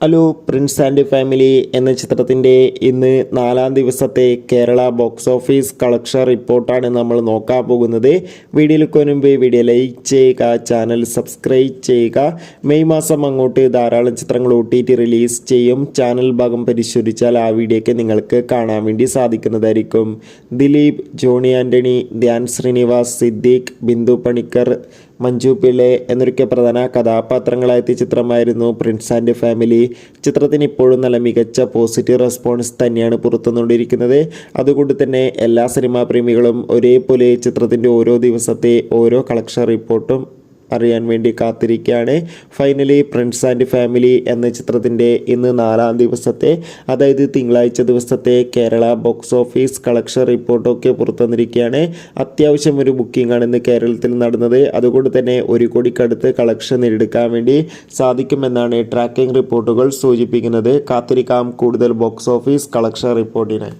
Hello Prince and family എന്ന ചിത്രത്തിൻ്റെ ഇന്ന് 4-ാം ദിവസത്തെ കേരള ബോക്സ് ഓഫീസ് കളക്ഷൻ റിപ്പോർട്ടാണ് നമ്മൾ നോക്കാൻ പോകുന്നത്. വീഡിയോയിലേക്ക് മുൻപ് വീഡിയോ ലൈക്ക് ചെയ്യുക, ചാനൽ സബ്സ്ക്രൈബ് ചെയ്യുക. മെയ് മാസം അങ്ങോട്ട് ധാരാളം ചിത്രങ്ങൾ OTT റിലീസ് ചെയ്യും. ചാനൽ ഭാഗം പരിശോധിച്ചാൽ ആ വീഡിയോയ്ക്ക് നിങ്ങൾക്ക് കാണാൻ വേണ്ടി സാധിക്കുന്നതായിരിക്കും. ദിലീപ്, ജോണി ആൻ്റണി, ധ്യാൻ ശ്രീനിവാസ്, സിദ്ദീഖ്, ബിന്ദു പണിക്കർ, മഞ്ജു പിള്ളെ എന്നൊക്കെ പ്രധാന കഥാപാത്രങ്ങളായെത്തിയ ചിത്രമായിരുന്നു പ്രിൻസ് ആൻഡ് ഫാമിലി. ചിത്രത്തിന് ഇപ്പോഴും നല്ല മികച്ച പോസിറ്റീവ് റെസ്പോൺസ് തന്നെയാണ് പുറത്തുകൊണ്ടിരിക്കുന്നത്. അതുകൊണ്ട് തന്നെ എല്ലാ സിനിമാ പ്രേമികളും ഒരേപോലെ ചിത്രത്തിൻ്റെ ഓരോ ദിവസത്തെ ഓരോ കളക്ഷൻ റിപ്പോർട്ടും അറിയാൻ വേണ്ടി കാത്തിരിക്കുകയാണ്. ഫൈനലി പ്രിൻസ് ആൻഡ് ഫാമിലി എന്ന ചിത്രത്തിൻ്റെ ഇന്ന് 4-ാം ദിവസത്തെ, അതായത് തിങ്കളാഴ്ച ദിവസത്തെ കേരള ബോക്സ് ഓഫീസ് കളക്ഷൻ റിപ്പോർട്ടൊക്കെ പുറത്തുവന്നിരിക്കുകയാണ്. അത്യാവശ്യം ഒരു ബുക്കിംഗ് ആണ് ഇന്ന് കേരളത്തിൽ നടന്നത്. അതുകൊണ്ട് തന്നെ 1 കോടിക്കടുത്ത് കളക്ഷൻ നേടിയെടുക്കാൻ വേണ്ടി സാധിക്കുമെന്നാണ് ട്രാക്കിംഗ് റിപ്പോർട്ടുകൾ സൂചിപ്പിക്കുന്നത്. കാത്തിരിക്കാം കൂടുതൽ ബോക്സ് ഓഫീസ് കളക്ഷൻ റിപ്പോർട്ടിനായി.